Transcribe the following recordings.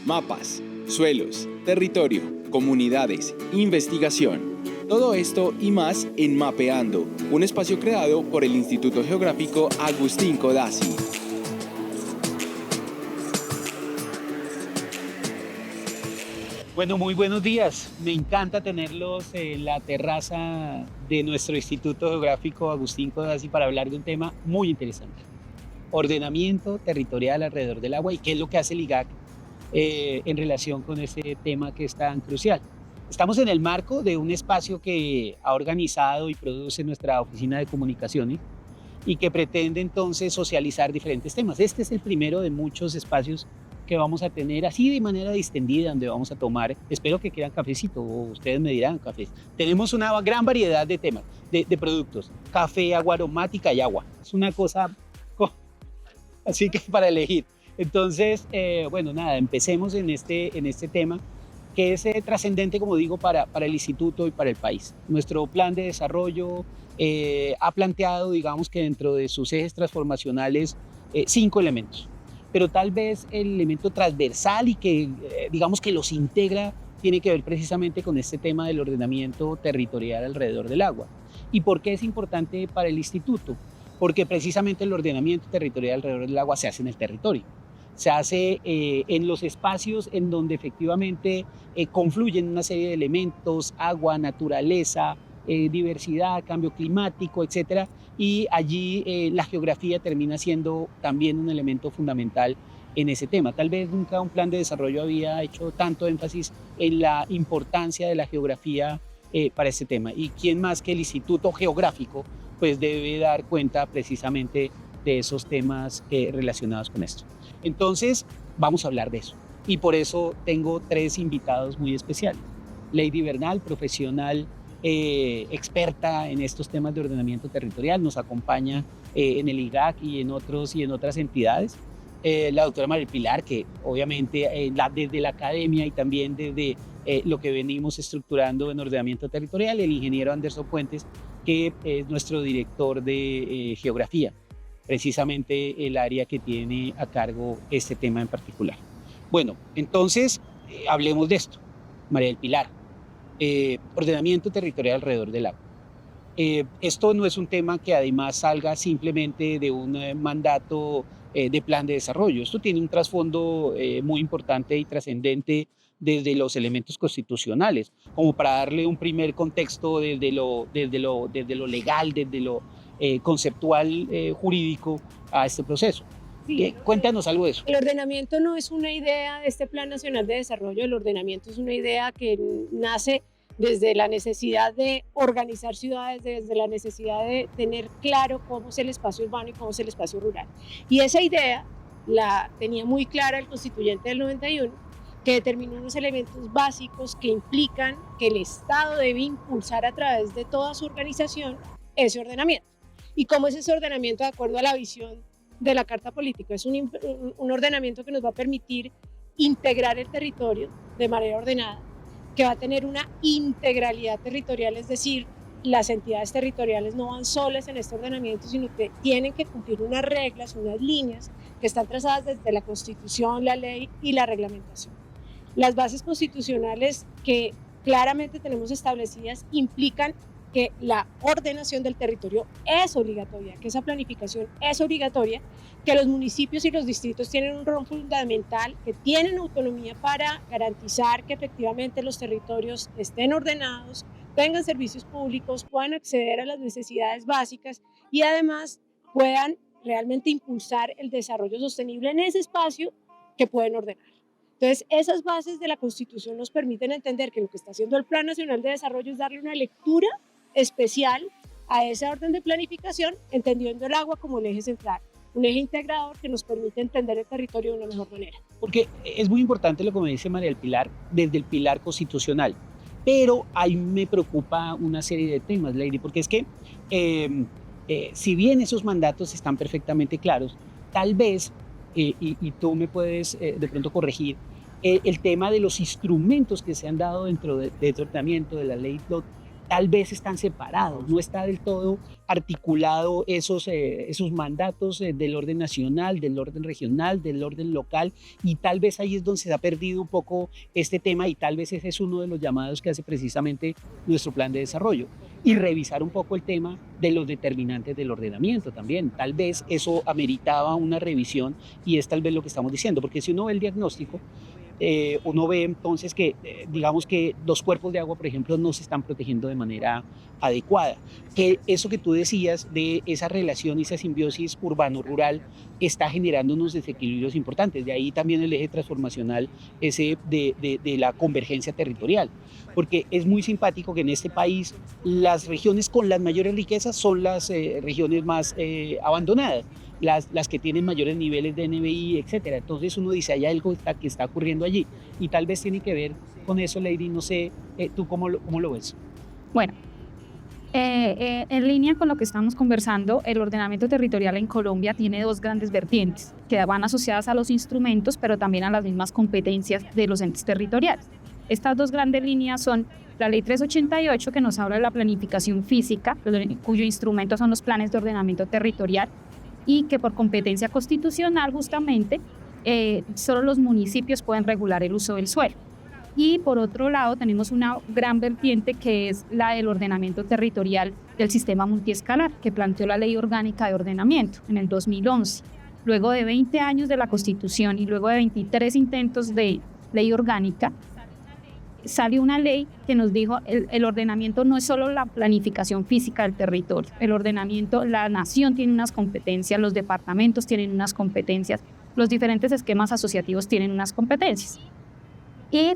mapas, suelos, territorio, comunidades, investigación. Todo esto y más en Mapeando, un espacio creado por el Instituto Geográfico Agustín Codazzi. Bueno, muy buenos días. Me encanta tenerlos en la terraza de nuestro Instituto Geográfico Agustín Codazzi para hablar de un tema muy interesante. Ordenamiento territorial alrededor del agua y qué es lo que hace el IGAC en relación con este tema que es tan crucial. Estamos en el marco de un espacio que ha organizado y produce nuestra oficina de comunicaciones y que pretende entonces socializar diferentes temas. Este es el primero de muchos espacios que vamos a tener así de manera distendida, donde vamos a tomar, espero que quieran cafecito o ustedes me dirán café. Tenemos una gran variedad de temas, de productos, café, agua aromática y agua. Es una cosa así que para elegir. Entonces, bueno, nada, empecemos en este tema que es trascendente, como digo, para el instituto y para el país. Nuestro plan de desarrollo ha planteado, digamos que dentro de sus ejes transformacionales, 5 elementos. Pero tal vez el elemento transversal y que, digamos que los integra, tiene que ver precisamente con este tema del ordenamiento territorial alrededor del agua. ¿Y por qué es importante para el instituto? Porque precisamente el ordenamiento territorial alrededor del agua se hace en el territorio. Se hace en los espacios en donde efectivamente confluyen una serie de elementos, agua, naturaleza, diversidad, cambio climático, etcétera, y allí la geografía termina siendo también un elemento fundamental en ese tema. Tal vez nunca un plan de desarrollo había hecho tanto énfasis en la importancia de la geografía para este tema. Y quién más que el Instituto Geográfico pues debe dar cuenta precisamente de esos temas relacionados con esto. Entonces, vamos a hablar de eso. Y por eso tengo 3 invitados muy especiales. Lady Bernal, profesional experta en estos temas de ordenamiento territorial, nos acompaña en el IGAC y en otras entidades. La doctora María Pilar, que obviamente desde la academia y también desde lo que venimos estructurando en ordenamiento territorial, el ingeniero Anderson Puentes, que es nuestro director de geografía, precisamente el área que tiene a cargo este tema en particular. Bueno, entonces hablemos de esto. María del Pilar, ordenamiento territorial alrededor del agua. Esto no es un tema que además salga simplemente de un mandato de plan de desarrollo. Esto tiene un trasfondo muy importante y trascendente desde los elementos constitucionales, como para darle un primer contexto desde lo legal, desde lo conceptual jurídico a este proceso. Sí, Cuéntanos algo de eso. el ordenamiento no es una idea de este Plan Nacional de Desarrollo, el ordenamiento es una idea que nace desde la necesidad de organizar ciudades, desde la necesidad de tener claro cómo es el espacio urbano y cómo es el espacio rural. Y esa idea la tenía muy clara el constituyente del 91, que determinó unos elementos básicos que implican que el Estado debe impulsar a través de toda su organización ese ordenamiento. ¿Y cómo es ese ordenamiento de acuerdo a la visión de la Carta Política? Es un ordenamiento que nos va a permitir integrar el territorio de manera ordenada, que va a tener una integralidad territorial, es decir, las entidades territoriales no van solas en este ordenamiento, sino que tienen que cumplir unas reglas, unas líneas que están trazadas desde la Constitución, la ley y la reglamentación. Las bases constitucionales que claramente tenemos establecidas implican que la ordenación del territorio es obligatoria, que esa planificación es obligatoria, que los municipios y los distritos tienen un rol fundamental, que tienen autonomía para garantizar que efectivamente los territorios estén ordenados, tengan servicios públicos, puedan acceder a las necesidades básicas y además puedan realmente impulsar el desarrollo sostenible en ese espacio que pueden ordenar. Entonces, esas bases de la Constitución nos permiten entender que lo que está haciendo el Plan Nacional de Desarrollo es darle una lectura especial a esa orden de planificación, entendiendo el agua como el eje central, un eje integrador que nos permite entender el territorio de una mejor manera. Porque es muy importante lo que me dice María del Pilar, desde el pilar constitucional, pero ahí me preocupa una serie de temas, Lady, porque es que si bien esos mandatos están perfectamente claros, tal vez, y tú me puedes de pronto corregir, el tema de los instrumentos que se han dado dentro de tratamiento de la ley tal vez están separados, no está del todo articulado esos mandatos del orden nacional, del orden regional, del orden local, y tal vez ahí es donde se ha perdido un poco este tema, y tal vez ese es uno de los llamados que hace precisamente nuestro plan de desarrollo, y revisar un poco el tema de los determinantes del ordenamiento también. Tal vez eso ameritaba una revisión, y es tal vez lo que estamos diciendo, porque si uno ve el diagnóstico, uno ve entonces que, digamos que los cuerpos de agua, por ejemplo, no se están protegiendo de manera adecuada. Que eso que tú decías de esa relación y esa simbiosis urbano-rural está generando unos desequilibrios importantes. De ahí también el eje transformacional ese de la convergencia territorial. Porque es muy simpático que en este país las regiones con las mayores riquezas son las regiones más abandonadas. Las que tienen mayores niveles de NBI, etcétera. Entonces uno dice, hay algo que está ocurriendo allí, y tal vez tiene que ver con eso, Lady. No sé, ¿tú cómo lo ves? Bueno, en línea con lo que estamos conversando, el ordenamiento territorial en Colombia tiene dos grandes vertientes que van asociadas a los instrumentos, pero también a las mismas competencias de los entes territoriales. Estas dos grandes líneas son la Ley 388, que nos habla de la planificación física, cuyo instrumento son los planes de ordenamiento territorial, y que por competencia constitucional justamente solo los municipios pueden regular el uso del suelo. Y por otro lado tenemos una gran vertiente que es la del ordenamiento territorial del sistema multiescalar, que planteó la Ley Orgánica de Ordenamiento en el 2011. Luego de 20 años de la Constitución y luego de 23 intentos de ley orgánica, salió una ley que nos dijo el ordenamiento no es solo la planificación física del territorio. El ordenamiento, la nación tiene unas competencias, los departamentos tienen unas competencias, los diferentes esquemas asociativos tienen unas competencias. Y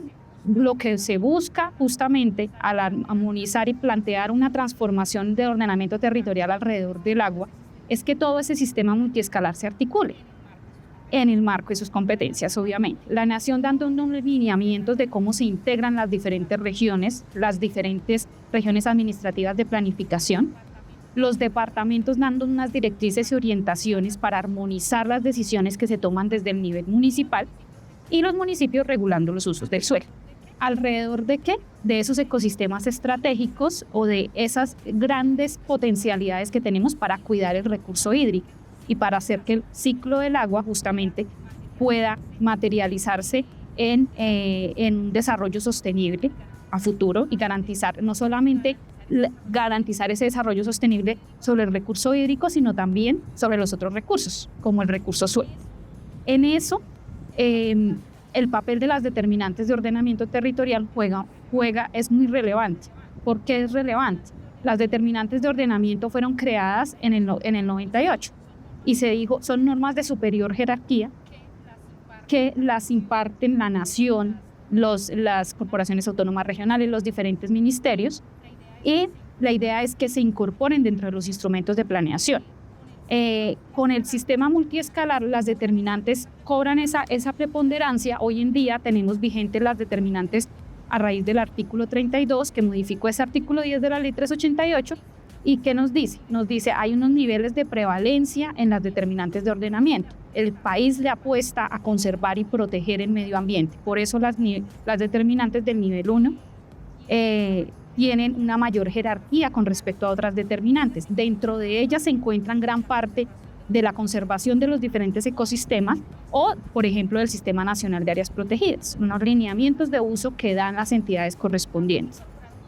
lo que se busca justamente al armonizar y plantear una transformación de ordenamiento territorial alrededor del agua es que todo ese sistema multiescalar se articule en el marco de sus competencias, obviamente. La nación dando unos lineamientos de cómo se integran las diferentes regiones administrativas de planificación, los departamentos dando unas directrices y orientaciones para armonizar las decisiones que se toman desde el nivel municipal, y los municipios regulando los usos del suelo. ¿Alrededor de qué? De esos ecosistemas estratégicos o de esas grandes potencialidades que tenemos para cuidar el recurso hídrico y para hacer que el ciclo del agua justamente pueda materializarse en un desarrollo sostenible a futuro, y garantizar no solamente garantizar ese desarrollo sostenible sobre el recurso hídrico, sino también sobre los otros recursos, como el recurso suelo. En eso, el papel de las determinantes de ordenamiento territorial es muy relevante. ¿Por qué es relevante? Las determinantes de ordenamiento fueron creadas en el 98 y se dijo, son normas de superior jerarquía que las imparten la nación, las corporaciones autónomas regionales, los diferentes ministerios, y la idea es que se incorporen dentro de los instrumentos de planeación. Con el sistema multiescalar, las determinantes cobran esa preponderancia. Hoy en día tenemos vigentes las determinantes a raíz del artículo 32, que modificó ese artículo 10 de la Ley 388, y ¿qué nos dice? Nos dice hay unos niveles de prevalencia en las determinantes de ordenamiento. El país le apuesta a conservar y proteger el medio ambiente. Por eso las determinantes del nivel 1 tienen una mayor jerarquía con respecto a otras determinantes. Dentro de ellas se encuentran gran parte de la conservación de los diferentes ecosistemas o, por ejemplo, del Sistema Nacional de Áreas Protegidas, unos lineamientos de uso que dan las entidades correspondientes.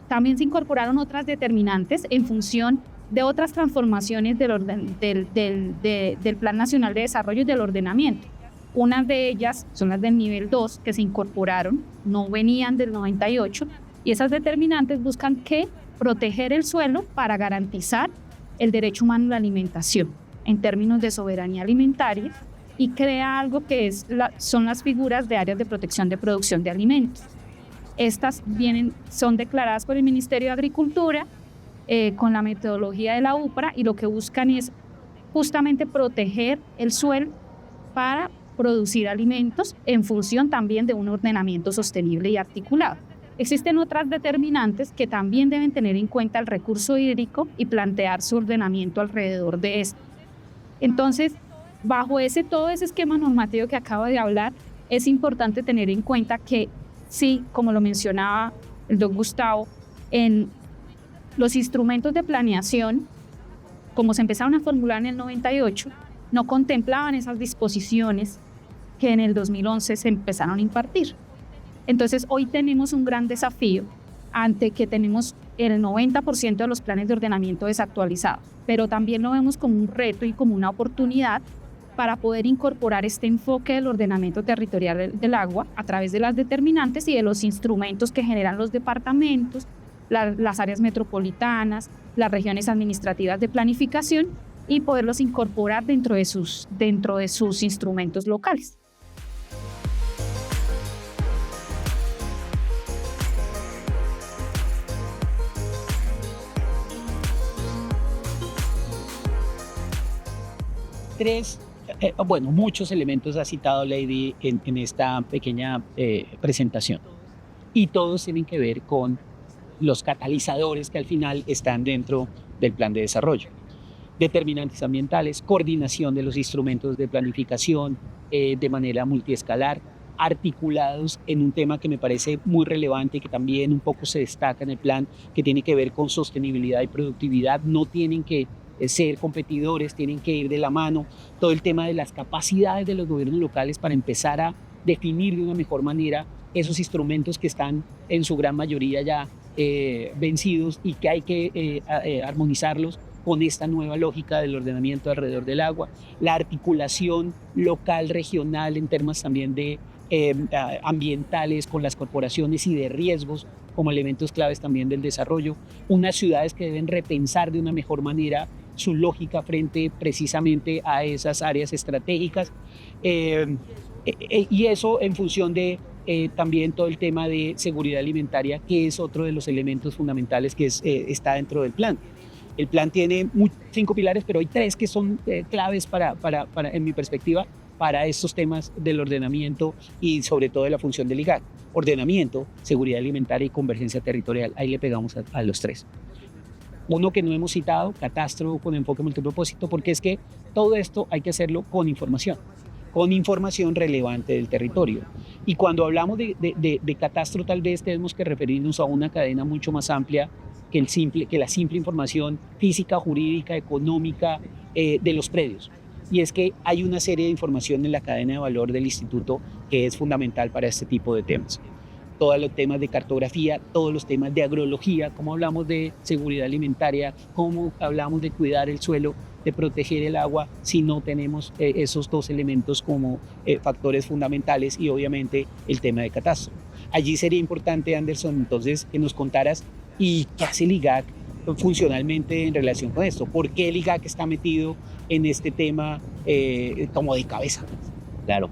También se incorporaron otras determinantes en función de otras transformaciones del Plan Nacional de Desarrollo y del ordenamiento. Unas de ellas son las del nivel 2 que se incorporaron, no venían del 98, y esas determinantes buscan proteger el suelo para garantizar el derecho humano a la alimentación en términos de soberanía alimentaria, y crea algo que son las figuras de áreas de protección de producción de alimentos. Estas son declaradas por el Ministerio de Agricultura con la metodología de la UPRA, y lo que buscan es justamente proteger el suelo para producir alimentos en función también de un ordenamiento sostenible y articulado. Existen otras determinantes que también deben tener en cuenta el recurso hídrico y plantear su ordenamiento alrededor de esto. Entonces, bajo todo ese esquema normativo que acabo de hablar, es importante tener en cuenta que sí, como lo mencionaba el doctor Gustavo, en Los instrumentos de planeación, como se empezaron a formular en el 98, no contemplaban esas disposiciones que en el 2011 se empezaron a impartir. Entonces, hoy tenemos un gran desafío ante que tenemos el 90% de los planes de ordenamiento desactualizados, pero también lo vemos como un reto y como una oportunidad para poder incorporar este enfoque del ordenamiento territorial del agua a través de las determinantes y de los instrumentos que generan los departamentos, las áreas metropolitanas, las regiones administrativas de planificación y poderlos incorporar dentro de sus instrumentos locales. Muchos elementos ha citado Lady en esta pequeña presentación, y todos tienen que ver con los catalizadores que al final están dentro del plan de desarrollo. Determinantes ambientales, coordinación de los instrumentos de planificación de manera multiescalar, articulados en un tema que me parece muy relevante y que también un poco se destaca en el plan, que tiene que ver con sostenibilidad y productividad. No tienen que ser competidores, tienen que ir de la mano. Todo el tema de las capacidades de los gobiernos locales para empezar a definir de una mejor manera esos instrumentos que están en su gran mayoría ya vencidos y que hay que armonizarlos con esta nueva lógica del ordenamiento alrededor del agua. La articulación local, regional, en temas también de ambientales con las corporaciones y de riesgos como elementos claves también del desarrollo. Unas ciudades que deben repensar de una mejor manera su lógica frente precisamente a esas áreas estratégicas. Y eso en función de también todo el tema de seguridad alimentaria, que es otro de los elementos fundamentales que está dentro del plan. El plan tiene 5 pilares, pero hay 3 que son claves en mi perspectiva, para estos temas del ordenamiento y sobre todo de la función del IGAC. Ordenamiento, seguridad alimentaria y convergencia territorial. Ahí le pegamos a los 3. Uno que no hemos citado, catastro con enfoque multipropósito, porque es que todo esto hay que hacerlo con información relevante del territorio. Y cuando hablamos de catastro, tal vez tenemos que referirnos a una cadena mucho más amplia que la simple información física, jurídica, económica de los predios. Y es que hay una serie de información en la cadena de valor del instituto que es fundamental para este tipo de temas. Todos los temas de cartografía, todos los temas de agrología, cómo hablamos de seguridad alimentaria, cómo hablamos de cuidar el suelo, de proteger el agua, si no tenemos esos 2 elementos como factores fundamentales, y obviamente el tema de catastro. Allí sería importante, Anderson, entonces, que nos contaras y qué hace el IGAC funcionalmente en relación con esto. ¿Por qué el IGAC está metido en este tema como de cabeza? Claro.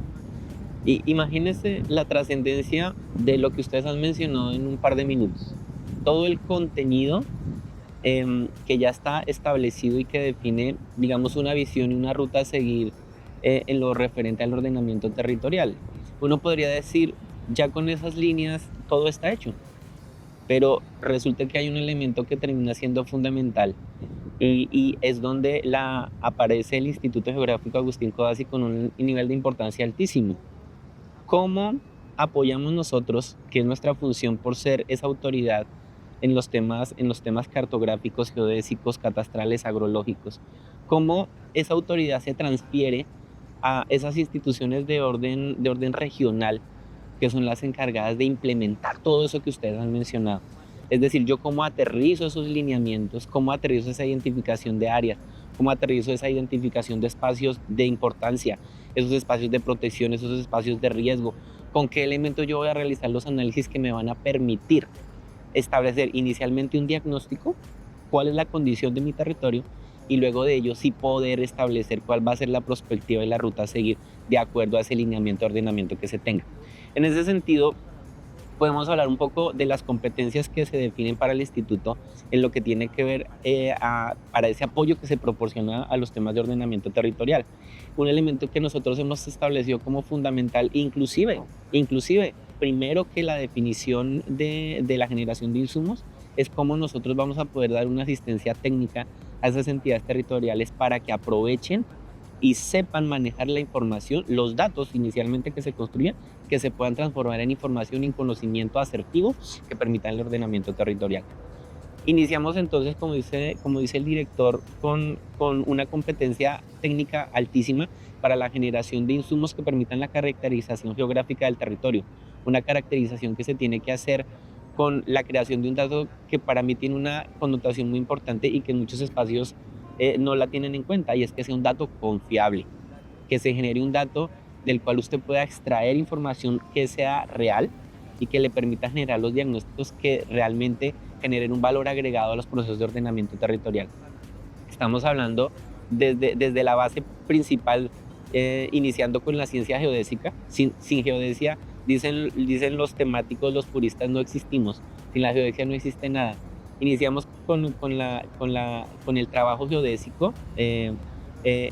Y imagínense la trascendencia de lo que ustedes han mencionado en un par de minutos. Todo el contenido que ya está establecido y que define, digamos, una visión y una ruta a seguir en lo referente al ordenamiento territorial. Uno podría decir, ya con esas líneas todo está hecho, pero resulta que hay un elemento que termina siendo fundamental y es donde aparece el Instituto Geográfico Agustín Codazzi con un nivel de importancia altísimo. ¿Cómo apoyamos nosotros, que es nuestra función por ser esa autoridad en los temas cartográficos, geodésicos, catastrales, agrológicos? ¿Cómo esa autoridad se transfiere a esas instituciones de orden regional, que son las encargadas de implementar todo eso que ustedes han mencionado? Es decir, yo cómo aterrizo esos lineamientos, cómo aterrizo esa identificación de áreas, cómo aterrizo esa identificación de espacios de importancia, esos espacios de protección, esos espacios de riesgo, con qué elementos yo voy a realizar los análisis que me van a permitir establecer inicialmente un diagnóstico, cuál es la condición de mi territorio, y luego de ello sí poder establecer cuál va a ser la perspectiva y la ruta a seguir de acuerdo a ese lineamiento de ordenamiento que se tenga. En ese sentido, podemos hablar un poco de las competencias que se definen para el instituto en lo que tiene que ver para ese apoyo que se proporciona a los temas de ordenamiento territorial. Un elemento que nosotros hemos establecido como fundamental, inclusive primero que la definición de la generación de insumos, es cómo nosotros vamos a poder dar una asistencia técnica a esas entidades territoriales para que aprovechen y sepan manejar la información, los datos inicialmente que se construyen, que se puedan transformar en información y en conocimiento asertivo que permitan el ordenamiento territorial. Iniciamos entonces, como dice el director, con una competencia técnica altísima para la generación de insumos que permitan la caracterización geográfica del territorio. Una caracterización que se tiene que hacer con la creación de un dato que para mí tiene una connotación muy importante y que en muchos espacios no la tienen en cuenta, y es que sea un dato confiable, que se genere un dato del cual usted pueda extraer información que sea real y que le permita generar los diagnósticos que realmente generen un valor agregado a los procesos de ordenamiento territorial. Estamos hablando desde la base principal, iniciando con la ciencia geodésica. Sin geodesia, dicen los temáticos, los puristas, no existimos. Sin la geodesia no existe nada. Iniciamos con el trabajo geodésico,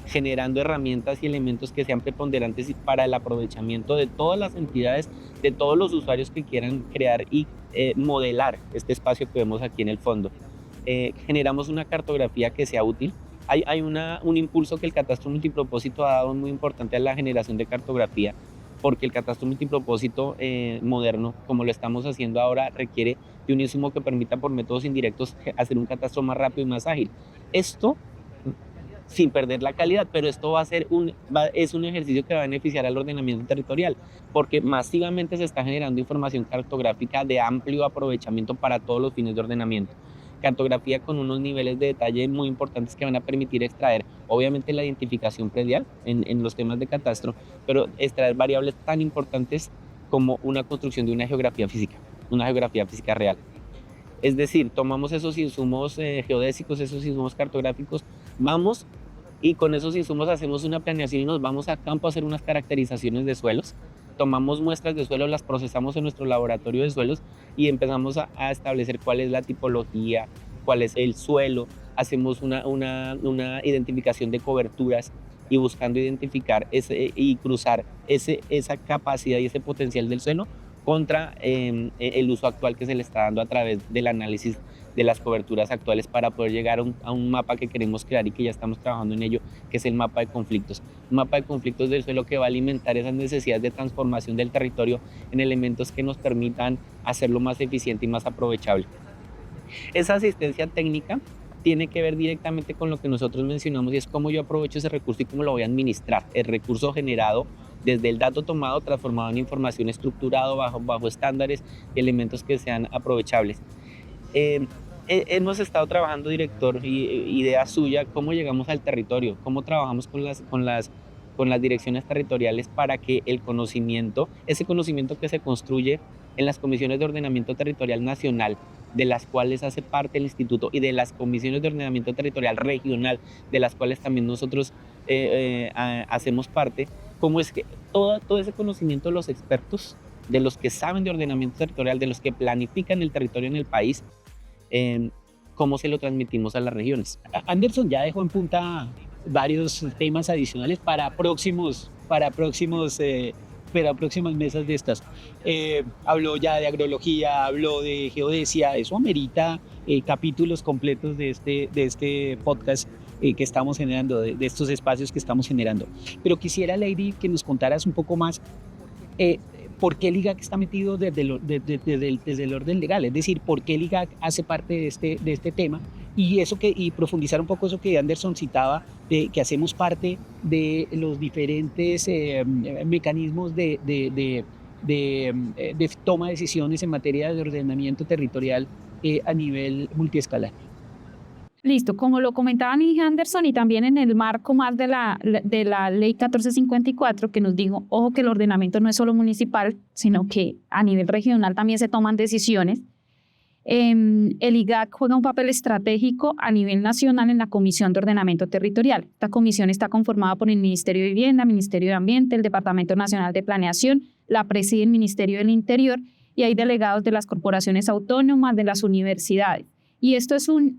generando herramientas y elementos que sean preponderantes para el aprovechamiento de todas las entidades, de todos los usuarios que quieran crear y modelar este espacio que vemos aquí en el fondo. Generamos una cartografía que sea útil. Hay un impulso que el catastro multipropósito ha dado muy importante a la generación de cartografía, porque el catastro multipropósito moderno, como lo estamos haciendo ahora, requiere de un insumo que permita por métodos indirectos hacer un catastro más rápido y más ágil. Esto sin perder la calidad, pero esto es un ejercicio que va a beneficiar al ordenamiento territorial, porque masivamente se está generando información cartográfica de amplio aprovechamiento para todos los fines de ordenamiento. Cartografía con unos niveles de detalle muy importantes que van a permitir extraer, obviamente, la identificación predial en los temas de catastro, pero extraer variables tan importantes como una construcción de una geografía física real. Es decir, tomamos esos insumos geodésicos, esos insumos cartográficos, vamos y con esos insumos hacemos una planeación y nos vamos a campo a hacer unas caracterizaciones de suelos. Tomamos muestras de suelo, las procesamos en nuestro laboratorio de suelos y empezamos a establecer cuál es la tipología, cuál es el suelo. Hacemos una identificación de coberturas y buscando identificar y cruzar esa capacidad y ese potencial del suelo contra el uso actual que se le está dando a través del análisis de las coberturas actuales para poder llegar a un mapa que queremos crear y que ya estamos trabajando en ello, que es el mapa de conflictos. Un mapa de conflictos del suelo que va a alimentar esas necesidades de transformación del territorio en elementos que nos permitan hacerlo más eficiente y más aprovechable. Esa asistencia técnica tiene que ver directamente con lo que nosotros mencionamos y es cómo yo aprovecho ese recurso y cómo lo voy a administrar. El recurso generado desde el dato tomado, transformado en información estructurado bajo estándares y elementos que sean aprovechables. Hemos estado trabajando, director, y idea suya, cómo llegamos al territorio, cómo trabajamos con las direcciones territoriales para que el conocimiento, ese conocimiento que se construye en las comisiones de ordenamiento territorial nacional, de las cuales hace parte el instituto, y de las comisiones de ordenamiento territorial regional, de las cuales también nosotros hacemos parte, cómo es que todo ese conocimiento de los expertos, de los que saben de ordenamiento territorial, de los que planifican el territorio en el país, cómo se lo transmitimos a las regiones. Anderson ya dejó en punta varios temas adicionales para próximas mesas de estas. Habló ya de agrología, habló de geodesia, eso amerita capítulos completos de este podcast que estamos generando, de estos espacios que estamos generando. Pero quisiera, Lady, que nos contaras un poco más por qué el IGAC está metido desde el orden legal, es decir, por qué el IGAC hace parte de este tema y profundizar un poco eso que Anderson citaba, de que hacemos parte de los diferentes mecanismos de toma de decisiones en materia de ordenamiento territorial a nivel multiescalar. Listo, como lo comentaba Anderson y también en el marco más de la ley 1454 que nos dijo, ojo que el ordenamiento no es solo municipal, sino que a nivel regional también se toman decisiones. El IGAC juega un papel estratégico a nivel nacional en la Comisión de Ordenamiento Territorial. Esta comisión está conformada por el Ministerio de Vivienda, Ministerio de Ambiente, el Departamento Nacional de Planeación, la preside el Ministerio del Interior y hay delegados de las corporaciones autónomas, de las universidades. Y esto es una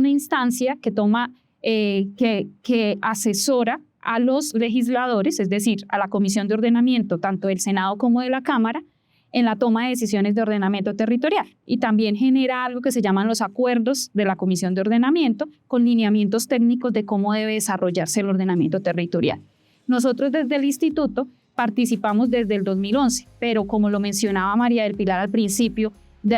instancia que toma, que asesora a los legisladores, es decir, a la Comisión de Ordenamiento, tanto del Senado como de la Cámara, en la toma de decisiones de ordenamiento territorial. Y también genera algo que se llaman los acuerdos de la Comisión de Ordenamiento con lineamientos técnicos de cómo debe desarrollarse el ordenamiento territorial. Nosotros desde el instituto participamos desde el 2011, pero como lo mencionaba María del Pilar al principio,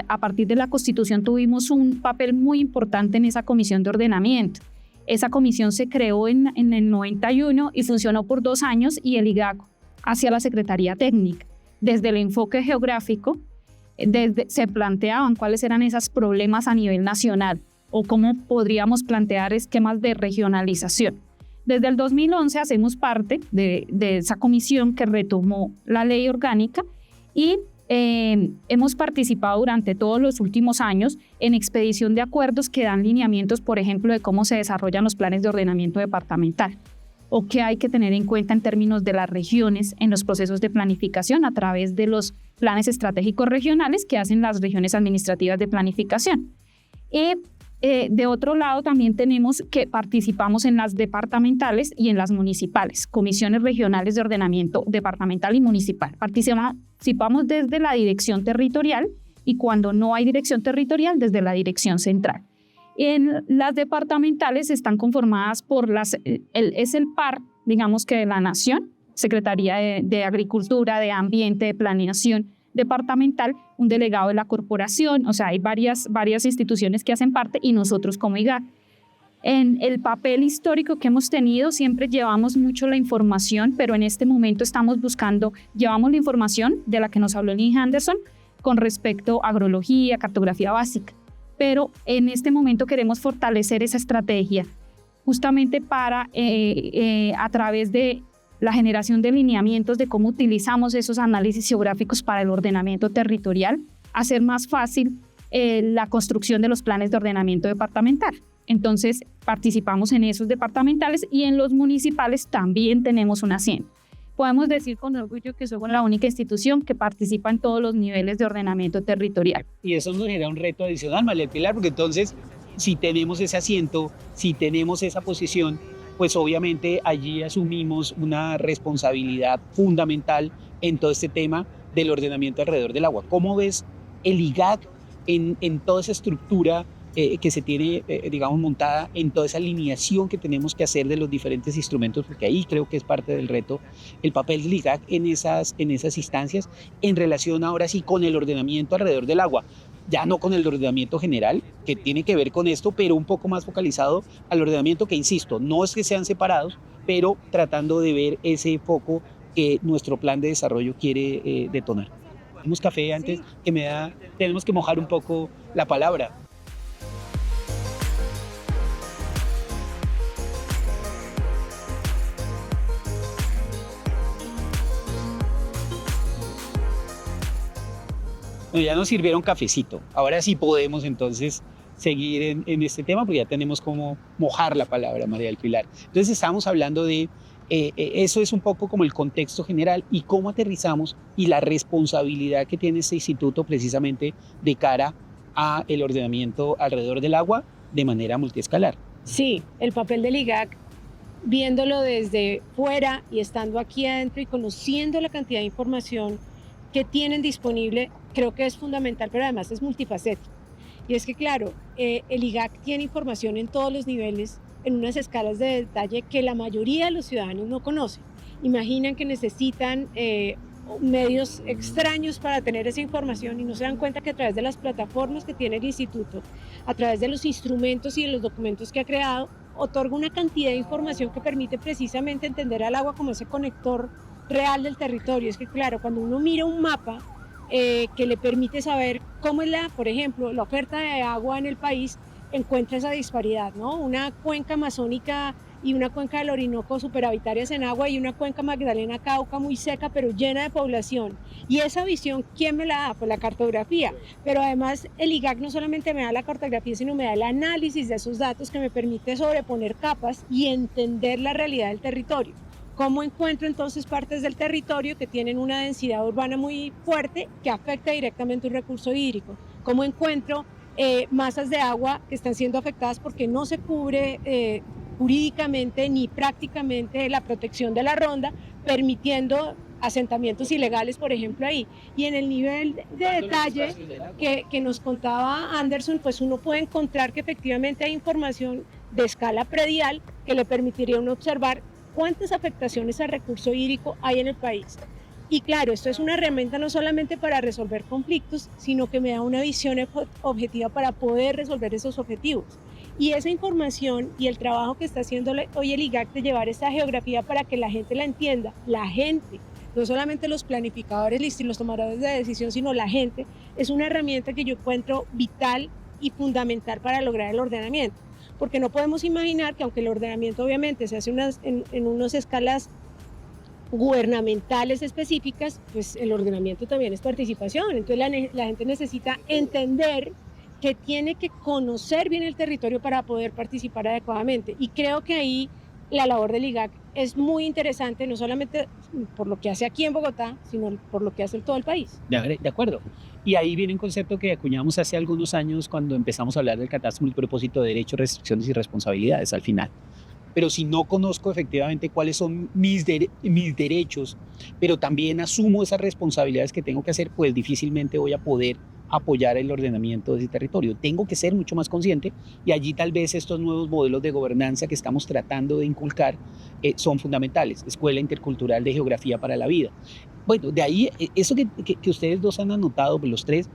a partir de la Constitución tuvimos un papel muy importante en esa comisión de ordenamiento. Esa comisión se creó en el 91 y funcionó por 2 años, y el IGAC hacia la Secretaría Técnica. Desde el enfoque geográfico, se planteaban cuáles eran esos problemas a nivel nacional o cómo podríamos plantear esquemas de regionalización. Desde el 2011 hacemos parte de esa comisión que retomó la ley orgánica y hemos participado durante todos los últimos años en expedición de acuerdos que dan lineamientos, por ejemplo, de cómo se desarrollan los planes de ordenamiento departamental o qué hay que tener en cuenta en términos de las regiones en los procesos de planificación a través de los planes estratégicos regionales que hacen las regiones administrativas de planificación. Y de otro lado también tenemos que participamos en las departamentales y en las municipales, comisiones regionales de ordenamiento departamental y municipal. Participamos desde la dirección territorial y cuando no hay dirección territorial, desde la dirección central. En las departamentales están conformadas por es el par, digamos que de la Nación, Secretaría de Agricultura, de Ambiente, de Planeación departamental, un delegado de la corporación, o sea, hay varias instituciones que hacen parte y nosotros como IGAC. En el papel histórico que hemos tenido siempre llevamos mucho la información, pero en este momento llevamos la información de la que nos habló Lynn Henderson con respecto a agrología, cartografía básica, pero en este momento queremos fortalecer esa estrategia justamente para, a través de la generación de lineamientos de cómo utilizamos esos análisis geográficos para el ordenamiento territorial, hacer más fácil la construcción de los planes de ordenamiento departamental. Entonces, participamos en esos departamentales y en los municipales también tenemos una hacienda. Podemos decir con orgullo que somos la única institución que participa en todos los niveles de ordenamiento territorial. Y eso nos genera un reto adicional, María del Pilar, porque entonces, si tenemos ese asiento, si tenemos esa posición, pues obviamente allí asumimos una responsabilidad fundamental en todo este tema del ordenamiento alrededor del agua. ¿Cómo ves el IGAC en toda esa estructura que se tiene, digamos, montada, en toda esa alineación que tenemos que hacer de los diferentes instrumentos? Porque ahí creo que es parte del reto, el papel del IGAC en esas instancias en relación ahora sí con el ordenamiento alrededor del agua. Ya no con el ordenamiento general, que tiene que ver con esto, pero un poco más focalizado al ordenamiento que, insisto, no es que sean separados, pero tratando de ver ese foco que nuestro plan de desarrollo quiere detonar. Tenemos café antes, sí. Tenemos que mojar un poco la palabra. Bueno, ya nos sirvieron cafecito. Ahora sí podemos entonces seguir en este tema, porque ya tenemos como mojar la palabra, María del Pilar. Entonces estamos hablando de, eso es un poco como el contexto general y cómo aterrizamos y la responsabilidad que tiene este instituto precisamente de cara a el ordenamiento alrededor del agua de manera multiescalar. Sí, el papel del IGAC, viéndolo desde fuera y estando aquí adentro y conociendo la cantidad de información que tienen disponible, creo que es fundamental, pero además es multifacético. Y es que, claro, el IGAC tiene información en todos los niveles, en unas escalas de detalle que la mayoría de los ciudadanos no conocen. Imaginan que necesitan medios extraños para tener esa información y no se dan cuenta que a través de las plataformas que tiene el instituto, a través de los instrumentos y de los documentos que ha creado, otorga una cantidad de información que permite precisamente entender al agua como ese conector real del territorio. Es que, claro, cuando uno mira un mapa que le permite saber cómo es por ejemplo, la oferta de agua en el país, encuentra esa disparidad, ¿no? Una cuenca amazónica y una cuenca del Orinoco superhabitarias en agua y una cuenca Magdalena Cauca muy seca pero llena de población. Y esa visión, ¿quién me la da? Pues la cartografía. Pero además el IGAC no solamente me da la cartografía, sino me da el análisis de esos datos que me permite sobreponer capas y entender la realidad del territorio. ¿Cómo encuentro entonces partes del territorio que tienen una densidad urbana muy fuerte que afecta directamente un recurso hídrico? ¿Cómo encuentro masas de agua que están siendo afectadas porque no se cubre jurídicamente ni prácticamente la protección de la ronda, permitiendo asentamientos ilegales, por ejemplo, ahí? Y en el nivel de detalle que nos contaba Anderson, pues uno puede encontrar que efectivamente hay información de escala predial que le permitiría a uno observar cuántas afectaciones al recurso hídrico hay en el país. Y claro, esto es una herramienta no solamente para resolver conflictos, sino que me da una visión objetiva para poder resolver esos objetivos. Y esa información y el trabajo que está haciendo hoy el IGAC de llevar esta geografía para que la gente la entienda, la gente, no solamente los planificadores y los tomadores de decisión, sino la gente, es una herramienta que yo encuentro vital y fundamental para lograr el ordenamiento. Porque no podemos imaginar que aunque el ordenamiento obviamente se hace en unas escalas gubernamentales específicas, pues el ordenamiento también es participación. Entonces la gente necesita entender que tiene que conocer bien el territorio para poder participar adecuadamente. Y creo que ahí la labor del IGAC es muy interesante, no solamente por lo que hace aquí en Bogotá, sino por lo que hace en todo el país. De acuerdo. Y ahí viene un concepto que acuñamos hace algunos años cuando empezamos a hablar del catastro multipropósito de derechos, restricciones y responsabilidades al final. Pero si no conozco efectivamente cuáles son mis derechos, pero también asumo esas responsabilidades que tengo que hacer, pues difícilmente voy a poder apoyar el ordenamiento de ese territorio. Tengo que ser mucho más consciente y allí tal vez estos nuevos modelos de gobernanza que estamos tratando de inculcar son fundamentales. Escuela Intercultural de Geografía para la Vida. Bueno, de ahí, eso que ustedes dos han anotado, los tres,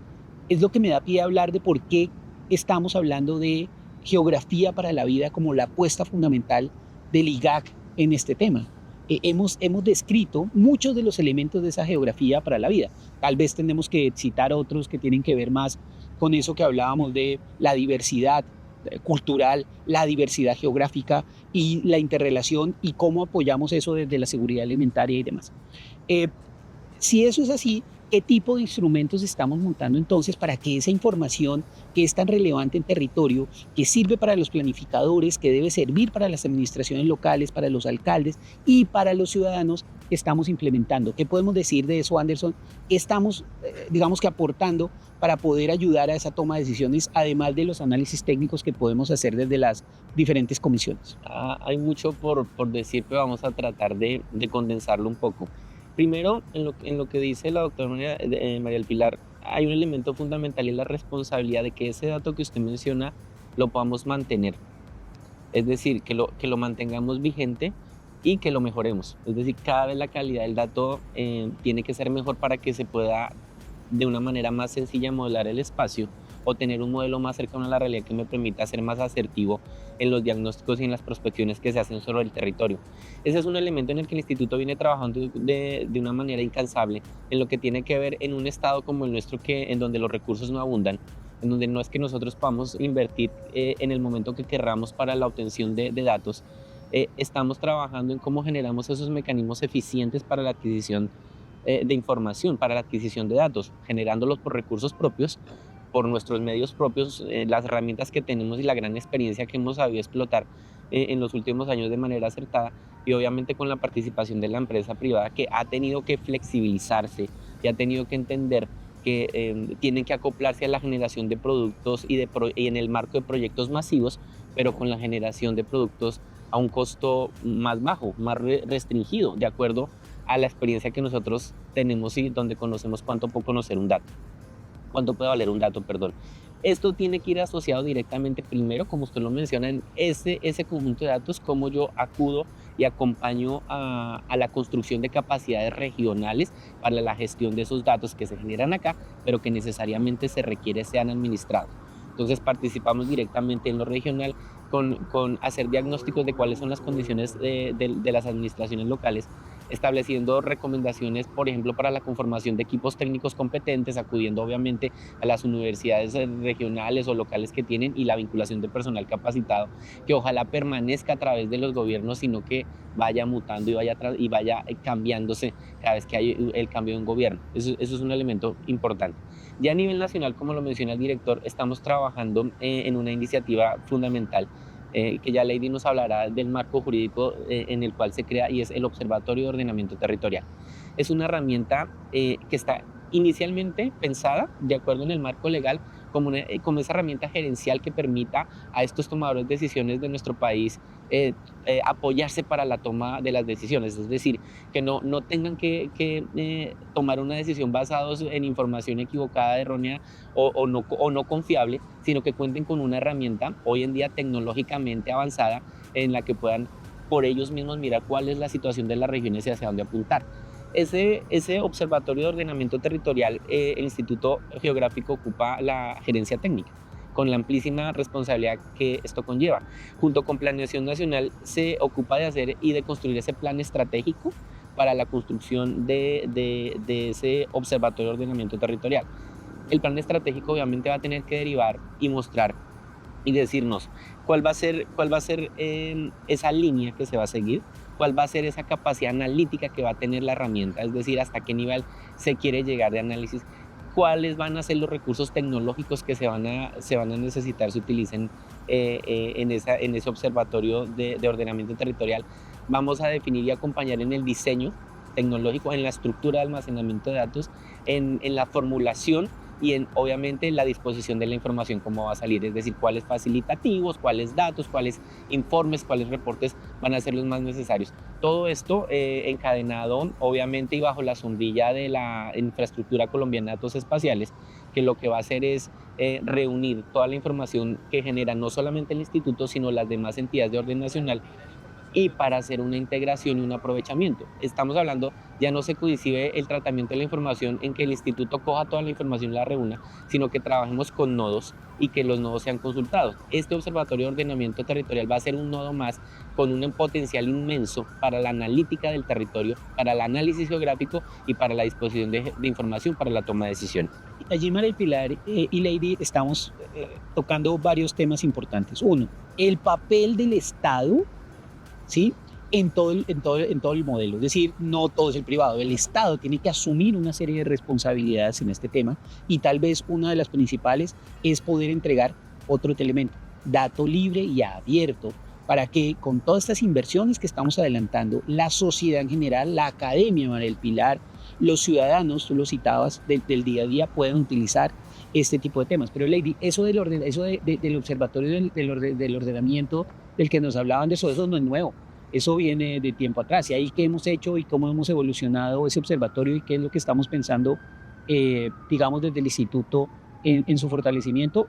es lo que me da pie a hablar de por qué estamos hablando de geografía para la vida como la apuesta fundamental del IGAC en este tema. Hemos descrito muchos de los elementos de esa geografía para la vida. Tal vez tenemos que citar otros que tienen que ver más con eso que hablábamos de la diversidad cultural, la diversidad geográfica y la interrelación y cómo apoyamos eso desde la seguridad alimentaria y demás. Si eso es así, ¿qué tipo de instrumentos estamos montando entonces para que esa información que es tan relevante en territorio, que sirve para los planificadores, que debe servir para las administraciones locales, para los alcaldes y para los ciudadanos, estamos implementando? ¿Qué podemos decir de eso, Anderson? ¿Qué estamos, digamos que aportando para poder ayudar a esa toma de decisiones, además de los análisis técnicos que podemos hacer desde las diferentes comisiones? Hay mucho por decir, pero vamos a tratar de condensarlo un poco. Primero, en lo que dice la doctora María del Pilar, hay un elemento fundamental y es la responsabilidad de que ese dato que usted menciona lo podamos mantener. Es decir, que lo mantengamos vigente y que lo mejoremos. Es decir, cada vez la calidad del dato tiene que ser mejor para que se pueda de una manera más sencilla modelar el espacio o tener un modelo más cercano a la realidad que me permita ser más asertivo en los diagnósticos y en las prospecciones que se hacen sobre el territorio. Ese es un elemento en el que el instituto viene trabajando de una manera incansable en lo que tiene que ver en un estado como el nuestro, en donde los recursos no abundan, en donde no es que nosotros podamos invertir en el momento que querramos para la obtención de datos. Estamos trabajando en cómo generamos esos mecanismos eficientes para la adquisición de información, para la adquisición de datos, generándolos por recursos propios, por nuestros medios propios, las herramientas que tenemos y la gran experiencia que hemos sabido explotar en los últimos años de manera acertada, y obviamente con la participación de la empresa privada, que ha tenido que flexibilizarse y ha tenido que entender que tienen que acoplarse a la generación de productos y en el marco de proyectos masivos, pero con la generación de productos a un costo más bajo, más restringido, de acuerdo a la experiencia que nosotros tenemos y donde conocemos cuánto puede conocer un dato. Cuánto puede valer un dato, perdón. Esto tiene que ir asociado directamente, primero, como usted lo menciona, en ese conjunto de datos, cómo yo acudo y acompaño a la construcción de capacidades regionales para la gestión de esos datos que se generan acá, pero que necesariamente se requiere sean administrados. Entonces participamos directamente en lo regional con hacer diagnósticos de cuáles son las condiciones de las administraciones locales, estableciendo recomendaciones, por ejemplo, para la conformación de equipos técnicos competentes, acudiendo obviamente a las universidades regionales o locales que tienen, y la vinculación de personal capacitado, que ojalá permanezca a través de los gobiernos, sino que vaya mutando y vaya cambiándose cada vez que hay el cambio de un gobierno. Eso es un elemento importante. Ya a nivel nacional, como lo menciona el director, estamos trabajando en una iniciativa fundamental, que ya Lady nos hablará del marco jurídico en el cual se crea, y es el Observatorio de Ordenamiento Territorial. Es una herramienta que está inicialmente pensada de acuerdo en el marco legal como esa herramienta gerencial que permita a estos tomadores de decisiones de nuestro país apoyarse para la toma de las decisiones, es decir, que no tengan que tomar una decisión basados en información equivocada, errónea o no confiable, sino que cuenten con una herramienta hoy en día tecnológicamente avanzada en la que puedan por ellos mismos mirar cuál es la situación de las regiones y hacia dónde apuntar. Ese observatorio de ordenamiento territorial, el Instituto Geográfico ocupa la gerencia técnica, con la amplísima responsabilidad que esto conlleva. Junto con Planeación Nacional se ocupa de hacer y de construir ese plan estratégico para la construcción de ese observatorio de ordenamiento territorial. El plan estratégico obviamente va a tener que derivar y mostrar y decirnos cuál va a ser esa línea que se va a seguir, cuál va a ser esa capacidad analítica que va a tener la herramienta, es decir, hasta qué nivel se quiere llegar de análisis, cuáles van a ser los recursos tecnológicos que se van a necesitar, se utilicen en ese observatorio de ordenamiento territorial. Vamos a definir y acompañar en el diseño tecnológico, en la estructura de almacenamiento de datos, en la formulación y obviamente la disposición de la información, cómo va a salir, es decir, cuáles facilitativos, cuáles datos, cuáles informes, cuáles reportes van a ser los más necesarios. Todo esto encadenado obviamente y bajo la sombrilla de la infraestructura colombiana de datos espaciales, que lo que va a hacer es reunir toda la información que genera no solamente el instituto, sino las demás entidades de orden nacional, y para hacer una integración y un aprovechamiento. Estamos hablando, ya no se coincide el tratamiento de la información en que el instituto coja toda la información y la reúna, sino que trabajemos con nodos y que los nodos sean consultados. Este Observatorio de Ordenamiento Territorial va a ser un nodo más con un potencial inmenso para la analítica del territorio, para el análisis geográfico y para la disposición de información para la toma de decisiones. Allí, María del Pilar y Lady, estamos tocando varios temas importantes. Uno, el papel del Estado, ¿sí?, en todo el modelo. Es decir, no todo es el privado. El Estado tiene que asumir una serie de responsabilidades en este tema y tal vez una de las principales es poder entregar otro elemento, dato libre y abierto, para que con todas estas inversiones que estamos adelantando, la sociedad en general, la academia, María del Pilar, los ciudadanos, tú lo citabas, del día a día puedan utilizar este tipo de temas. Pero Lady, eso del observatorio del ordenamiento del que nos hablaban de eso no es nuevo. Eso viene de tiempo atrás. Y ahí qué hemos hecho y cómo hemos evolucionado ese observatorio y qué es lo que estamos pensando, digamos, desde el instituto en su fortalecimiento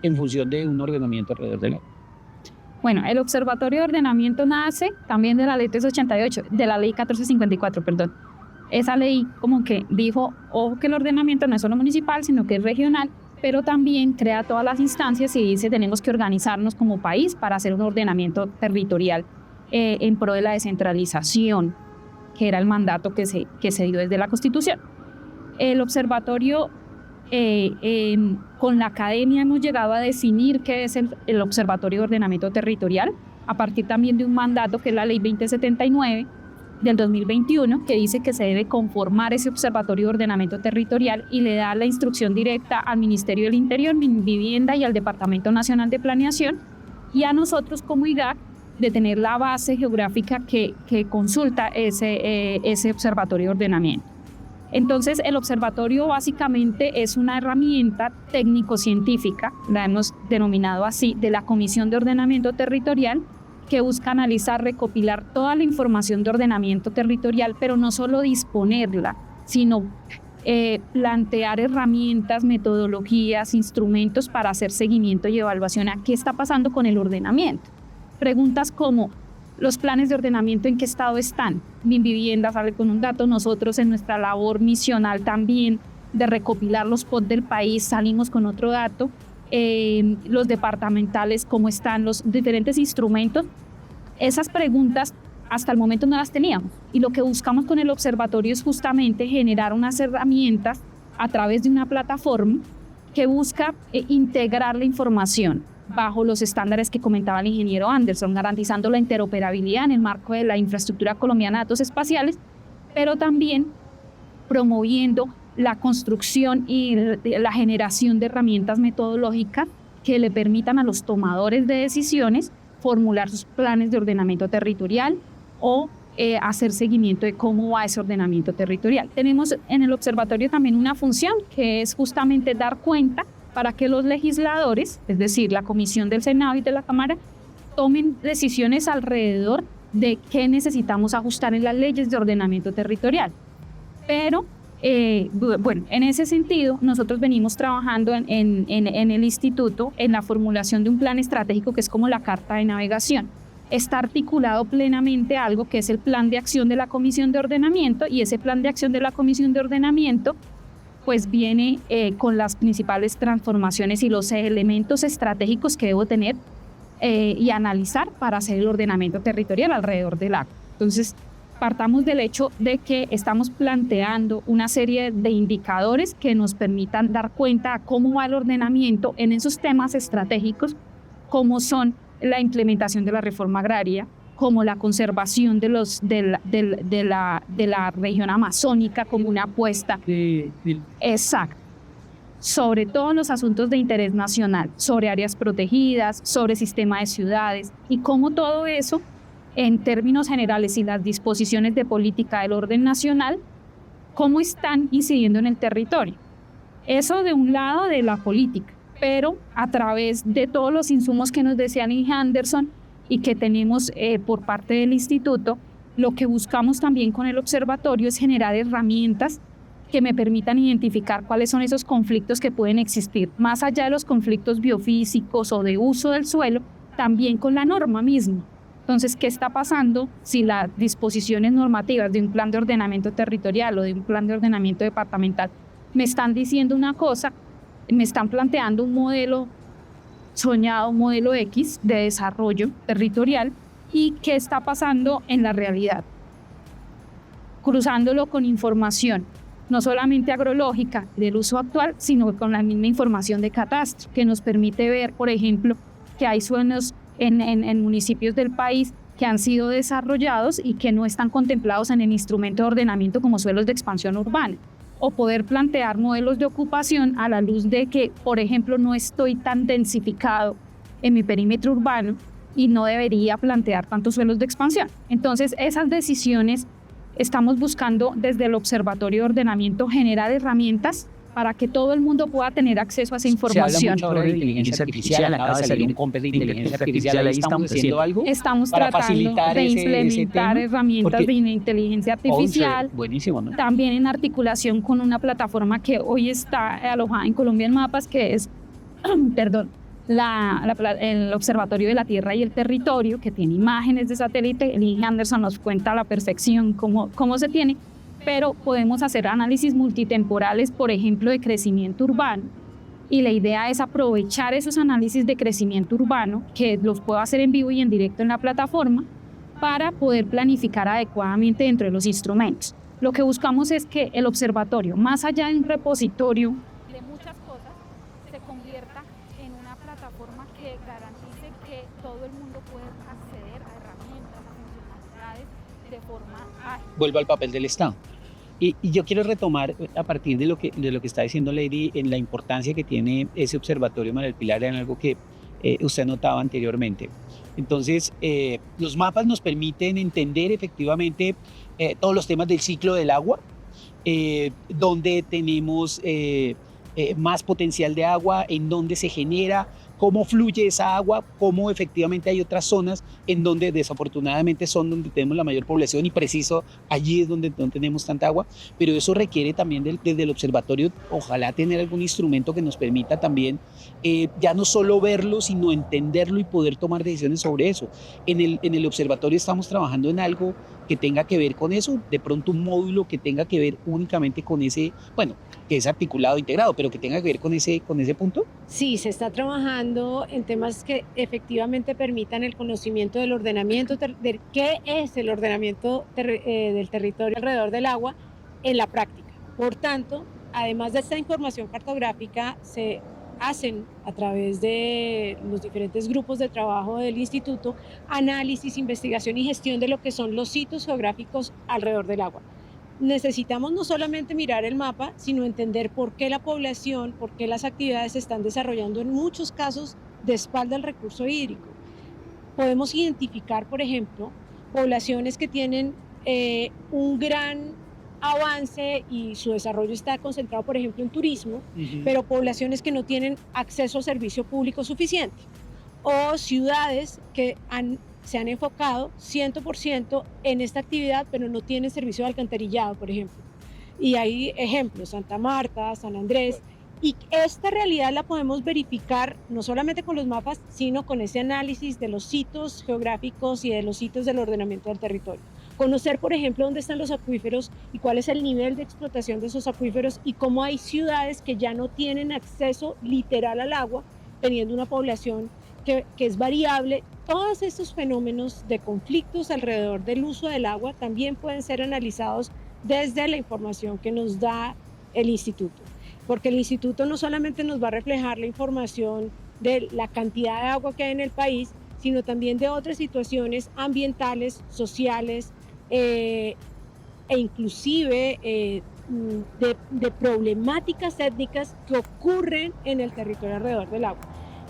en función de un ordenamiento alrededor del agua. Bueno, el Observatorio de Ordenamiento nace también de la Ley 388, de la Ley 1454, perdón. Esa ley como que dijo, ojo, que el ordenamiento no es solo municipal, sino que es regional, pero también crea todas las instancias y dice tenemos que organizarnos como país para hacer un ordenamiento territorial en pro de la descentralización, que era el mandato que se dio desde la Constitución. El observatorio, con la academia hemos llegado a definir qué es el Observatorio de Ordenamiento Territorial, a partir también de un mandato que es la Ley 2079 del 2021, que dice que se debe conformar ese Observatorio de Ordenamiento Territorial y le da la instrucción directa al Ministerio del Interior, Vivienda y al Departamento Nacional de Planeación, y a nosotros como IGAC de tener la base geográfica que consulta ese Observatorio de Ordenamiento. Entonces, el observatorio básicamente es una herramienta técnico-científica, la hemos denominado así, de la Comisión de Ordenamiento Territorial, que busca analizar, recopilar toda la información de ordenamiento territorial, pero no solo disponerla, sino plantear herramientas, metodologías, instrumentos para hacer seguimiento y evaluación a qué está pasando con el ordenamiento. Preguntas como, ¿los planes de ordenamiento en qué estado están? Minvivienda sale con un dato, nosotros en nuestra labor misional también de recopilar los POT del país salimos con otro dato. Los departamentales, cómo están los diferentes instrumentos. Esas preguntas hasta el momento no las teníamos y lo que buscamos con el observatorio es justamente generar unas herramientas a través de una plataforma que busca integrar la información bajo los estándares que comentaba el ingeniero Anderson, garantizando la interoperabilidad en el marco de la infraestructura colombiana de datos espaciales, pero también promoviendo la construcción y la generación de herramientas metodológicas que le permitan a los tomadores de decisiones formular sus planes de ordenamiento territorial o hacer seguimiento de cómo va ese ordenamiento territorial. Tenemos en el observatorio también una función que es justamente dar cuenta para que los legisladores, es decir, la Comisión del Senado y de la Cámara, tomen decisiones alrededor de qué necesitamos ajustar en las leyes de ordenamiento territorial. Pero bueno, en ese sentido, nosotros venimos trabajando en el instituto en la formulación de un plan estratégico que es como la carta de navegación. está articulado plenamente a algo que es el plan de acción de la Comisión de Ordenamiento, y ese plan de acción de la Comisión de Ordenamiento pues viene con las principales transformaciones y los elementos estratégicos que debo tener y analizar para hacer el ordenamiento territorial alrededor del agua. Entonces, partamos del hecho de que estamos planteando una serie de indicadores que nos permitan dar cuenta de cómo va el ordenamiento en esos temas estratégicos, como son la implementación de la reforma agraria, como la conservación de la región amazónica como una apuesta. Exacto. Sobre todo en los asuntos de interés nacional, sobre áreas protegidas, sobre sistema de ciudades, y cómo todo eso, en términos generales, y las disposiciones de política del orden nacional, cómo están incidiendo en el territorio. Eso de un lado de la política, pero a través de todos los insumos que nos decía Linge Anderson y que tenemos por parte del instituto, lo que buscamos también con el observatorio es generar herramientas que me permitan identificar cuáles son esos conflictos que pueden existir, más allá de los conflictos biofísicos o de uso del suelo, también con la norma misma. Entonces, ¿qué está pasando si las disposiciones normativas de un plan de ordenamiento territorial o de un plan de ordenamiento departamental me están diciendo una cosa, me están planteando un modelo soñado, un modelo X de desarrollo territorial, y qué está pasando en la realidad? Cruzándolo con información, no solamente agrológica del uso actual, sino con la misma información de catastro, que nos permite ver, por ejemplo, que hay suelos en municipios del país que han sido desarrollados y que no están contemplados en el instrumento de ordenamiento como suelos de expansión urbana, o poder plantear modelos de ocupación a la luz de que, por ejemplo, no estoy tan densificado en mi perímetro urbano y no debería plantear tantos suelos de expansión. Entonces, esas decisiones estamos buscando desde el Observatorio de Ordenamiento generar herramientas para que todo el mundo pueda tener acceso a esa información. Se habla mucho ahora de inteligencia artificial, acaba de salir un COMPES de inteligencia artificial, ahí estamos haciendo algo Estamos para tratando facilitar de ese implementar tema, herramientas de inteligencia artificial, buenísimo, ¿no? también en articulación con una plataforma que hoy está alojada en Colombia en Mapas, que es, perdón, el Observatorio de la Tierra y el Territorio, que tiene imágenes de satélite. Linge Anderson nos cuenta a la perfección cómo se tiene, pero podemos hacer análisis multitemporales, por ejemplo, de crecimiento urbano, y la idea es aprovechar esos análisis de crecimiento urbano, que los puedo hacer en vivo y en directo en la plataforma, para poder planificar adecuadamente dentro de los instrumentos. Lo que buscamos es que el observatorio, más allá de un repositorio de muchas cosas, se convierta en una plataforma que garantice que todo el mundo pueda acceder a herramientas, a funcionalidades de forma ágil. Vuelvo al papel del Estado. Y yo quiero retomar a partir de lo que está diciendo Lady, en la importancia que tiene ese observatorio, María del Pilar, en algo que usted notaba anteriormente. Entonces, los mapas nos permiten entender efectivamente todos los temas del ciclo del agua, donde tenemos más potencial de agua, en dónde se genera, cómo fluye esa agua, cómo efectivamente hay otras zonas en donde desafortunadamente son donde tenemos la mayor población, y preciso allí es donde no tenemos tanta agua, pero eso requiere también desde el observatorio, ojalá tener algún instrumento que nos permita también ya no solo verlo, sino entenderlo y poder tomar decisiones sobre eso. En el observatorio estamos trabajando en algo que tenga que ver con eso, de pronto un módulo que tenga que ver únicamente con ese, bueno, que es articulado, integrado, pero que tenga que ver con ese punto. Sí, se está trabajando en temas que efectivamente permitan el conocimiento del ordenamiento, de qué es el ordenamiento del territorio alrededor del agua en la práctica. Por tanto, además de esta información cartográfica, se hacen a través de los diferentes grupos de trabajo del instituto análisis, investigación y gestión de lo que son los sitios geográficos alrededor del agua. Necesitamos no solamente mirar el mapa, sino entender por qué la población, por qué las actividades se están desarrollando en muchos casos de espalda al recurso hídrico. Podemos identificar, por ejemplo, poblaciones que tienen un gran avance y su desarrollo está concentrado, por ejemplo, en turismo, pero poblaciones que no tienen acceso a servicio público suficiente, o ciudades que se han enfocado 100% en esta actividad, pero no tienen servicio de alcantarillado, por ejemplo. Y hay ejemplos, Santa Marta, San Andrés, Y esta realidad la podemos verificar no solamente con los mapas, sino con ese análisis de los sitios geográficos y de los sitios del ordenamiento del territorio. Conocer, por ejemplo, dónde están los acuíferos y cuál es el nivel de explotación de esos acuíferos y cómo hay ciudades que ya no tienen acceso literal al agua, teniendo una población que es variable. Todos estos fenómenos de conflictos alrededor del uso del agua también pueden ser analizados desde la información que nos da el instituto. Porque el instituto no solamente nos va a reflejar la información de la cantidad de agua que hay en el país, sino también de otras situaciones ambientales, sociales e inclusive de problemáticas étnicas que ocurren en el territorio alrededor del agua.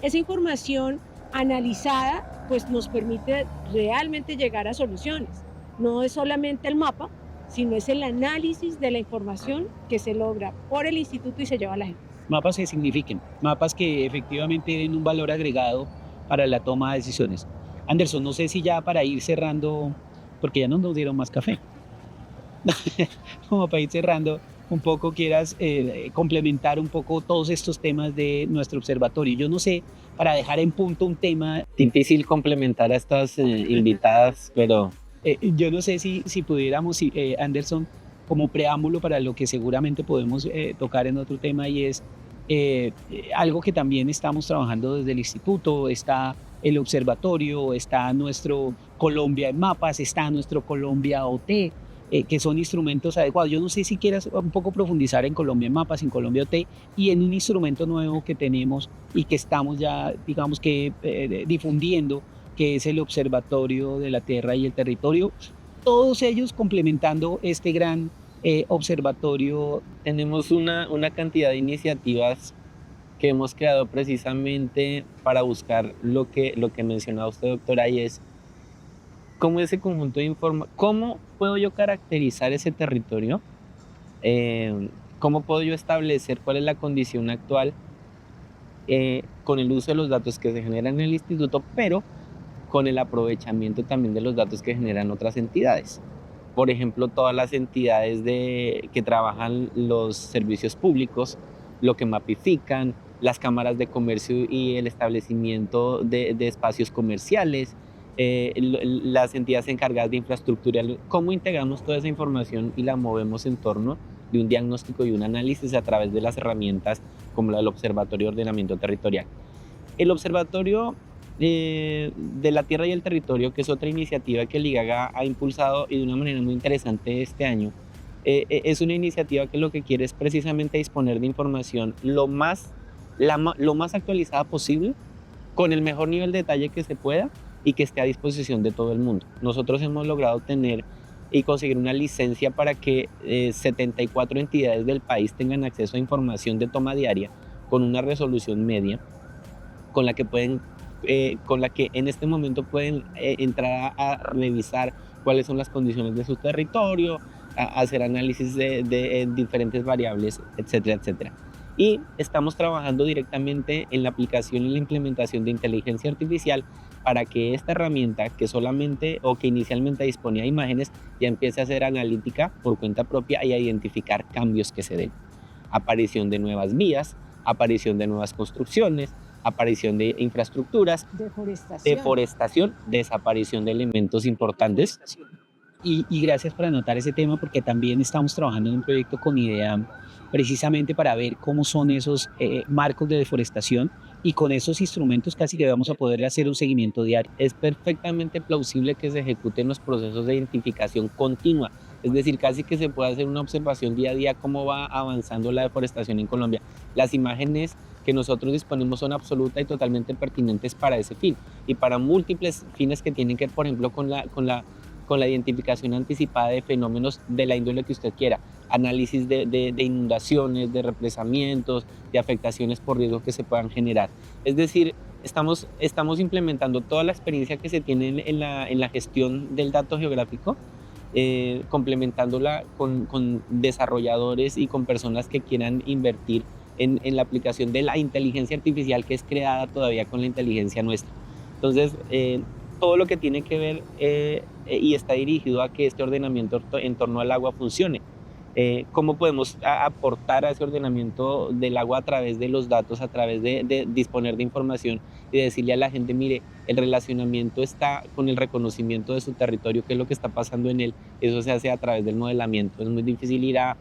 Esa información analizada pues nos permite realmente llegar a soluciones. No es solamente el mapa, sino es el análisis de la información que se logra por el instituto y se lleva a la gente. Mapas que signifiquen, mapas que efectivamente den un valor agregado para la toma de decisiones. Anderson, no sé si ya para ir cerrando, porque ya no nos dieron más café, como para ir cerrando un poco quieras complementar un poco todos estos temas de nuestro observatorio. Yo no sé, para dejar en punto un tema... Difícil complementar a estas invitadas, pero... yo no sé si pudiéramos, Anderson, como preámbulo para lo que seguramente podemos tocar en otro tema, y es algo que también estamos trabajando desde el instituto. Está el observatorio, está nuestro Colombia en mapas, está nuestro Colombia OT, que son instrumentos adecuados. Yo no sé si quieras un poco profundizar en Colombia en mapas, en Colombia OT, y en un instrumento nuevo que tenemos y que estamos ya, digamos que difundiendo, que es el Observatorio de la Tierra y el Territorio, todos ellos complementando este gran observatorio. Tenemos una cantidad de iniciativas que hemos creado precisamente para buscar lo que mencionaba usted, doctora, y es cómo ese conjunto de información, cómo puedo yo caracterizar ese territorio, cómo puedo yo establecer cuál es la condición actual con el uso de los datos que se generan en el instituto, pero con el aprovechamiento también de los datos que generan otras entidades. Por ejemplo, todas las entidades que trabajan los servicios públicos, lo que mapifican, las cámaras de comercio y el establecimiento de espacios comerciales, las entidades encargadas de infraestructura, cómo integramos toda esa información y la movemos en torno de un diagnóstico y un análisis a través de las herramientas como la del Observatorio de Ordenamiento Territorial. El Observatorio de la Tierra y el Territorio, que es otra iniciativa que el IGAGA ha impulsado y de una manera muy interesante este año, es una iniciativa que lo que quiere es precisamente disponer de información lo más actualizada posible, con el mejor nivel de detalle que se pueda y que esté a disposición de todo el mundo. Nosotros hemos logrado tener y conseguir una licencia para que 74 entidades del país tengan acceso a información de toma diaria con una resolución media, con la que en este momento pueden entrar a revisar cuáles son las condiciones de su territorio, a hacer análisis de diferentes variables, etcétera, etcétera. Y estamos trabajando directamente en la aplicación y la implementación de inteligencia artificial para que esta herramienta, que inicialmente disponía de imágenes, ya empiece a hacer analítica por cuenta propia y a identificar cambios que se den. Aparición de nuevas vías, aparición de nuevas construcciones, aparición de infraestructuras, deforestación, desaparición de elementos importantes. Y gracias por anotar ese tema, porque también estamos trabajando en un proyecto con IDEAM precisamente para ver cómo son esos marcos de deforestación, y con esos instrumentos casi que vamos a poder hacer un seguimiento diario. Es perfectamente plausible que se ejecuten los procesos de identificación continua, es decir, casi que se puede hacer una observación día a día cómo va avanzando la deforestación en Colombia. Las imágenes que nosotros disponemos son absolutas y totalmente pertinentes para ese fin y para múltiples fines que tienen que ver, por ejemplo, con la identificación anticipada de fenómenos de la índole que usted quiera, análisis de inundaciones, de represamientos, de afectaciones por riesgo que se puedan generar. Es decir, estamos implementando toda la experiencia que se tiene en la gestión del dato geográfico, complementándola con desarrolladores y con personas que quieran invertir en la aplicación de la inteligencia artificial, que es creada todavía con la inteligencia nuestra. Entonces, todo lo que tiene que ver y está dirigido a que este ordenamiento en torno al agua funcione. cómo podemos aportar a ese ordenamiento del agua a través de los datos, a través de disponer de información y de decirle a la gente, mire, el relacionamiento está con el reconocimiento de su territorio, qué es lo que está pasando en él. Eso se hace a través del modelamiento. Es muy difícil ir a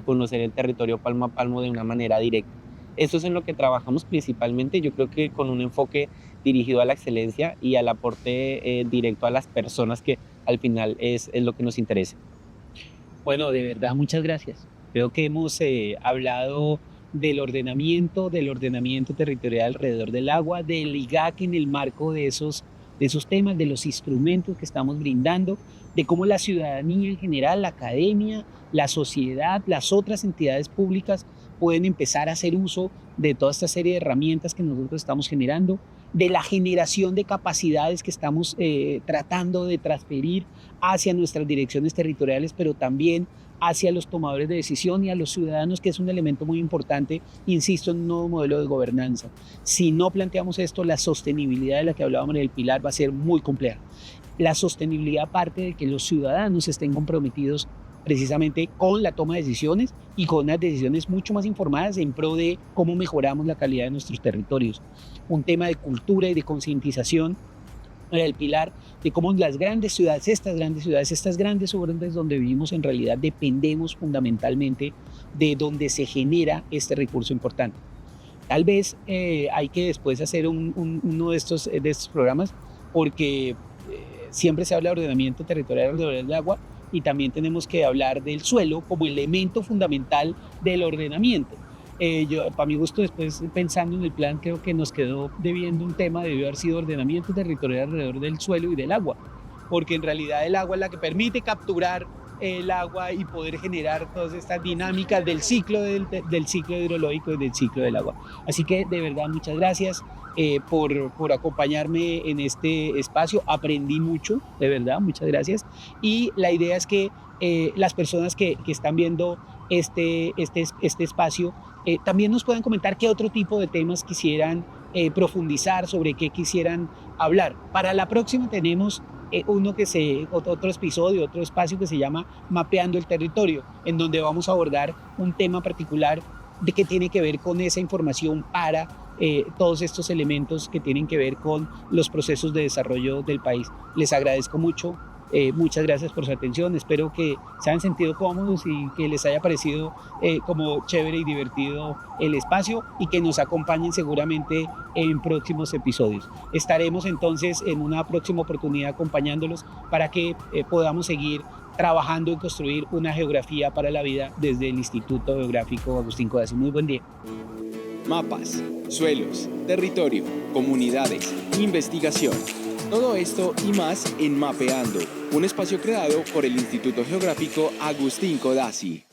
conocer el territorio palmo a palmo de una manera directa. Eso es en lo que trabajamos principalmente, yo creo que con un enfoque dirigido a la excelencia y al aporte directo a las personas, que al final es lo que nos interesa. Bueno, de verdad, muchas gracias. Creo que hemos hablado del ordenamiento territorial alrededor del agua, del IGAC en el marco de esos temas, de los instrumentos que estamos brindando, de cómo la ciudadanía en general, la academia, la sociedad, las otras entidades públicas pueden empezar a hacer uso de toda esta serie de herramientas que nosotros estamos generando, de la generación de capacidades que estamos tratando de transferir hacia nuestras direcciones territoriales, pero también hacia los tomadores de decisión y a los ciudadanos, que es un elemento muy importante, insisto, en un nuevo modelo de gobernanza. Si no planteamos esto, la sostenibilidad de la que hablábamos en el pilar va a ser muy compleja. La sostenibilidad parte de que los ciudadanos estén comprometidos precisamente con la toma de decisiones y con unas decisiones mucho más informadas en pro de cómo mejoramos la calidad de nuestros territorios. Un tema de cultura y de concientización era el pilar de cómo las grandes ciudades, estas grandes urbes donde vivimos, en realidad dependemos fundamentalmente de donde se genera este recurso importante. Tal vez hay que después hacer uno de estos programas, porque siempre se habla de ordenamiento territorial alrededor del agua, y también tenemos que hablar del suelo como elemento fundamental del ordenamiento. Yo, para mi gusto, después pensando en el plan, creo que nos quedó debiendo un tema, debió haber sido ordenamiento territorial alrededor del suelo y del agua, porque en realidad el agua es la que permite capturar el agua y poder generar todas estas dinámicas del ciclo hidrológico y del ciclo del agua. Así que de verdad muchas gracias por acompañarme en este espacio. Aprendí mucho, de verdad, muchas gracias. Y la idea es que las personas que están viendo este espacio también nos puedan comentar qué otro tipo de temas quisieran profundizar, sobre qué quisieran hablar. Para la próxima tenemos otro episodio, otro espacio que se llama Mapeando el Territorio, en donde vamos a abordar un tema particular de que tiene que ver con esa información para todos estos elementos que tienen que ver con los procesos de desarrollo del país. Les agradezco mucho. Muchas gracias por su atención. Espero que se hayan sentido cómodos y que les haya parecido como chévere y divertido el espacio, y que nos acompañen seguramente en próximos episodios. Estaremos entonces en una próxima oportunidad acompañándolos para que podamos seguir trabajando en construir una geografía para la vida desde el Instituto Geográfico Agustín Codazzi. Muy buen día. Mapas, suelos, territorio, comunidades, investigación. Todo esto y más en Mapeando, un espacio creado por el Instituto Geográfico Agustín Codazzi.